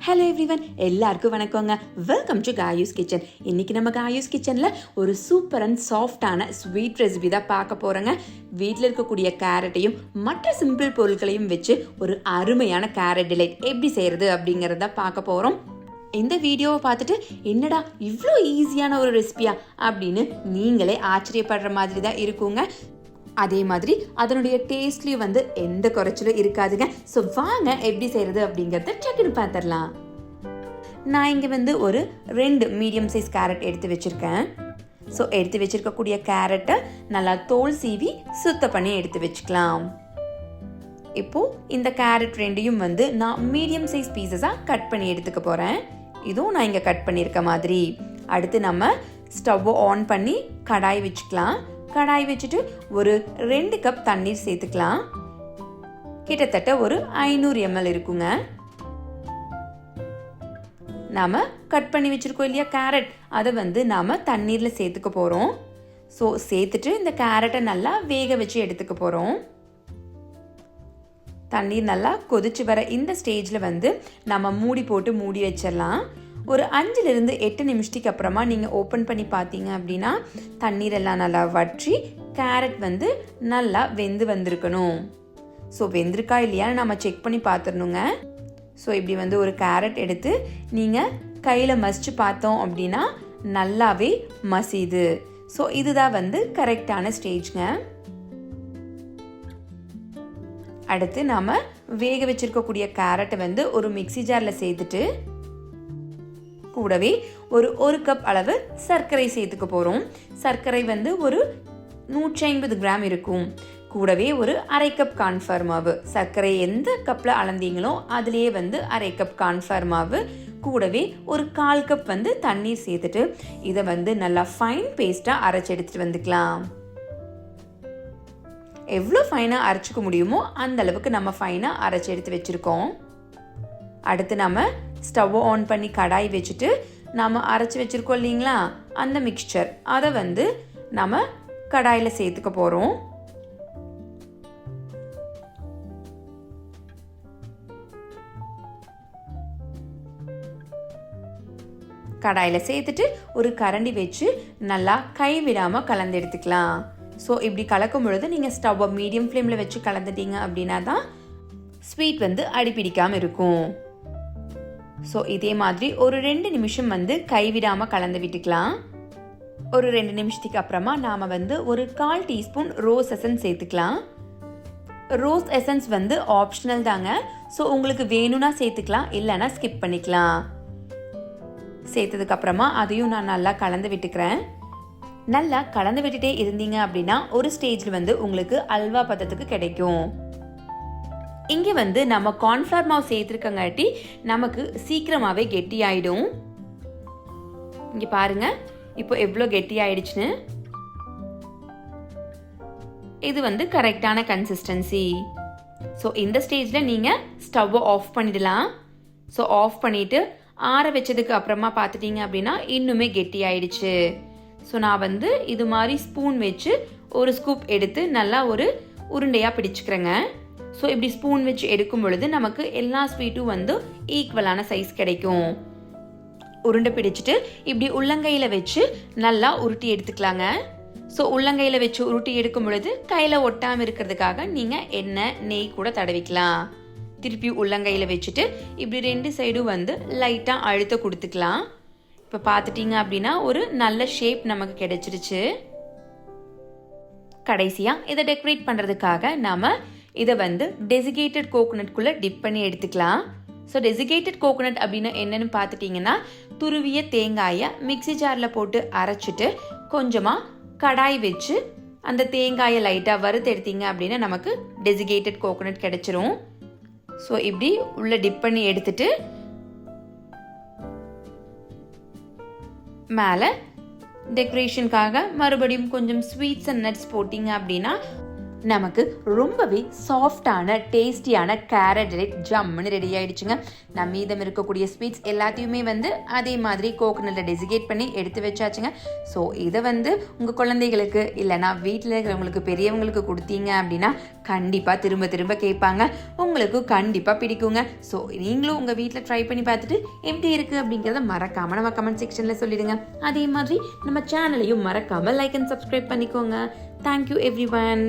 Hello everyone, எல்லாருக்கும் வணக்கங்க. Welcome to Kayu's kitchen. இன்னைக்கு நம்ம காயூஸ் கிச்சனில் ஒரு சூப்பர் அண்ட் சாஃப்டான ஸ்வீட் ரெசிபி தான் பார்க்க போகிறோங்க. வீட்டில் இருக்கக்கூடிய கேரட்டையும் மற்ற சிம்பிள் பொருட்களையும் வச்சு ஒரு அருமையான கேரட் டிலைட் எப்படி செய்கிறது அப்படிங்கிறத பார்க்க போகிறோம். இந்த வீடியோவை பார்த்துட்டு என்னடா இவ்வளோ ஈஸியான ஒரு ரெசிபியா அப்படின்னு நீங்களே ஆச்சரியப்படுற மாதிரி தான் இருக்குங்க. அதே மாதிரி அதனுடைய டேஸ்ட்லேயும் எந்த குறைச்சலும் இருக்காதுங்க. ஸோ வாங்க எப்படி செய்கிறது அப்படிங்கிறத டக்குன்னு பார்த்துடலாம். நான் இங்கே ஒரு 2 மீடியம் சைஸ் கேரட் எடுத்து வச்சுருக்கேன். ஸோ எடுத்து வச்சுருக்கக்கூடிய கேரட்டை நல்லா தோல் சீவி சுத்தம் பண்ணி எடுத்து வச்சுக்கலாம். இப்போது இந்த கேரட் 2யும் நான் மீடியம் சைஸ் பீசஸாக கட் பண்ணி எடுத்துக்க போகிறேன். இதுவும் நான் இங்கே கட் பண்ணியிருக்க மாதிரி. அடுத்து நம்ம ஸ்டவ்வை ஆன் பண்ணி கடாய் வச்சுக்கலாம். கடாய் வச்சுட்டு ஒரு 2 கப் தண்ணீர் சேர்த்துக்கலாம். கிட்டத்தட்ட ஒரு 500 ml இருக்குங்க. நாம கட் பண்ணி வச்சிருக்கோம் இல்லையா கேரட், அதை நாம தண்ணீர்ல சேர்த்துக்க போறோம். ஸோ சேர்த்துட்டு இந்த கேரட்டை நல்லா வேக வச்சு எடுத்துக்க போறோம். தண்ணீர் நல்லா கொதிச்சு வர இந்த ஸ்டேஜ்ல நம்ம மூடி போட்டு மூடி வச்சிடலாம். ஒரு 5லிருந்து 8 நிமிஷத்துக்கு அப்புறமா நீங்கள் ஓப்பன் பண்ணி பார்த்தீங்க அப்படின்னா தண்ணீர் எல்லாம் நல்லா வற்றி கேரட் நல்லா வெந்து வந்திருக்கணும். ஸோ வெந்திருக்கா இல்லையான்னு நம்ம செக் பண்ணி பார்த்துடணுங்க. ஸோ இப்படி ஒரு கேரட் எடுத்து நீங்கள் கையில் மசிச்சு பார்த்தோம் அப்படின்னா நல்லாவே மசியுது. ஸோ இதுதான் கரெக்டான ஸ்டேஜ்ங்க. அடுத்து நாம் வேக வச்சிருக்கக்கூடிய கேரட்டை ஒரு மிக்ஸி ஜாரில் சேர்த்துட்டு கூடவே ஒரு கப் அளவு சர்க்கரை சேர்த்துக்க போகிறோம். சர்க்கரை ஒரு 150 கிராம் இருக்கும். கூடவே ஒரு 1/2 கப் கார்ன்ஃப்ளவர் மாவு. சர்க்கரை எந்த கப்பில் அளந்தீங்களோ அதுலேயே 1/2 கப் கார்ன்ஃப்ளவர் மாவு, கூடவே ஒரு 1/4 கப் தண்ணீர் சேர்த்துட்டு இதை நல்லா ஃபைன் பேஸ்ட்டாக அரைச்சி எடுத்துகிட்டு வந்துக்கலாம். எவ்வளோ ஃபைனாக அரைச்சிக்க முடியுமோ அந்த அளவுக்கு நம்ம ஃபைனாக அரைச்சி எடுத்து வச்சுருக்கோம். அடுத்து நம்ம ஸ்டவ் ஆன் பண்ணி கடாய் வச்சுட்டு நம்ம அரைச்சி வச்சுருக்கோம் இல்லைங்களா அந்த மிக்சர், அதை நம்ம கடாயில் சேர்த்துக்க போகிறோம். கடாயில் சேர்த்துட்டு ஒரு கரண்டி வச்சு நல்லா கைவிடாமல் கலந்து எடுத்துக்கலாம். ஸோ இப்படி கலக்கும் பொழுது நீங்கள் ஸ்டவ்வை மீடியம் ஃப்ளேமில் வச்சு கலந்துட்டீங்க அப்படின்னா தான் ஸ்வீட் அடிப்பிடிக்காமல் இருக்கும். ஸோ இதே மாதிரி ஒரு 2 நிமிஷம் கைவிடாமல் கலந்து விட்டுக்கலாம். ஒரு 2 நிமிஷத்துக்கு அப்புறமா நாம் ஒரு 1/4 டீஸ்பூன் ரோஸ் எசன்ஸ் சேர்த்துக்கலாம். ரோஸ் எசன்ஸ் ஆப்ஷனல் தாங்க. ஸோ உங்களுக்கு வேணும்னா சேர்த்துக்கலாம், இல்லைன்னா ஸ்கிப் பண்ணிக்கலாம். சேர்த்ததுக்கு அப்புறமா அதையும் நான் நல்லா கலந்து விட்டுக்கிறேன். நல்லா கலந்து விட்டுட்டே இருந்தீங்க அப்படின்னா ஒரு ஸ்டேஜில் உங்களுக்கு அல்வா பதத்துக்கு கிடைக்கும். இங்கே நம்ம கார்ன்ஃப்ளவர் மாவு சேர்த்துருக்கங்காட்டி நமக்கு சீக்கிரமாகவே கெட்டி ஆயிடும். இங்கே பாருங்க இப்போ எவ்வளோ கெட்டி ஆயிடுச்சுன்னு. இது கரெக்டான கன்சிஸ்டன்சி. ஸோ இந்த ஸ்டேஜில் நீங்கள் ஸ்டவ்வை ஆஃப் பண்ணிடலாம். ஸோ ஆஃப் பண்ணிவிட்டு ஆற வச்சதுக்கு அப்புறமா பார்த்துட்டீங்க அப்படின்னா இன்னுமே கெட்டி ஆயிடுச்சு. ஸோ நான் இது மாதிரி ஸ்பூன் வச்சு ஒரு ஸ்கூப் எடுத்து நல்லா ஒரு உருண்டையாக பிடிச்சிக்கிறேங்க. ஸோ இப்படி ஸ்பூன் வச்சு எடுக்கும் பொழுது நமக்கு எல்லா ஸ்வீட்டும் ஈக்குவலான சைஸ் கிடைக்கும். உருண்டை பிடிச்சிட்டு இப்படி உள்ளங்கையில் வச்சு நல்லா உருட்டி எடுத்துக்கலாங்க. ஸோ உள்ளங்கையில் வச்சு உருட்டி எடுக்கும் பொழுது கையில் ஒட்டாமல் இருக்கிறதுக்காக நீங்கள் எண்ணெய் நெய் கூட தடவிக்கலாம். திருப்பி உள்ளங்கையில் வச்சுட்டு இப்படி 2 சைடும் லைட்டாக அழுத்த கொடுத்துக்கலாம். இப்போ பார்த்துட்டீங்க அப்படின்னா ஒரு நல்ல ஷேப் நமக்கு கிடைச்சிருச்சு. கடைசியாக இதை டெக்கரேட் பண்ணுறதுக்காக நாம் இதை டெசிகேட்டட் கோகோனட்குள்ளே டிப் பண்ணி எடுத்துக்கலாம். ஸோ டெசிகேட்டட் கோகோனட் அப்படின்னு என்னென்னு பார்த்துட்டிங்கன்னா துருவிய தேங்காயை மிக்ஸி ஜாரில் போட்டு அரைச்சிட்டு கொஞ்சமாக கடாய் வச்சு அந்த தேங்காயை லைட்டாக வறுத்து எடுத்தீங்க அப்படின்னா நமக்கு டெசிகேட்டட் கோகோனட் கிடைச்சிரும். ஸோ இப்படி உள்ள டிப் பண்ணி எடுத்துட்டு மேலே டெக்கரேஷனுக்காக மறுபடியும் கொஞ்சம் ஸ்வீட்ஸ் அண்ட் நட்ஸ் போட்டிங்க அப்படின்னா நமக்கு ரொம்பவே சாஃப்டான டேஸ்டியான கேரட் ஜெலட் ஜம்முன்னு ரெடி ஆயிடுச்சுங்க. நான் மீதம் இருக்கக்கூடிய ஸ்வீட்ஸ் எல்லாத்தையுமே வந்து அதே மாதிரி கோகனட்டில் டெசிகேட் பண்ணி எடுத்து வச்சாச்சுங்க. ஸோ இதை வந்து உங்கள் குழந்தைகளுக்கு இல்லைனா வீட்டில் இருக்கிறவங்களுக்கு பெரியவங்களுக்கு கொடுத்தீங்க அப்படின்னா கண்டிப்பாக திரும்ப திரும்ப கேட்பாங்க, உங்களுக்கு கண்டிப்பாக பிடிக்குங்க. ஸோ நீங்களும் உங்கள் வீட்டில் ட்ரை பண்ணி பார்த்துட்டு எப்படி இருக்குது அப்படிங்கிறத மறக்காமல் நம்ம கமெண்ட் செக்ஷனில் சொல்லிடுங்க. அதே மாதிரி நம்ம சேனலையும் மறக்காமல் லைக் அண்ட் சப்ஸ்கிரைப் பண்ணிக்கோங்க. Thank you every one.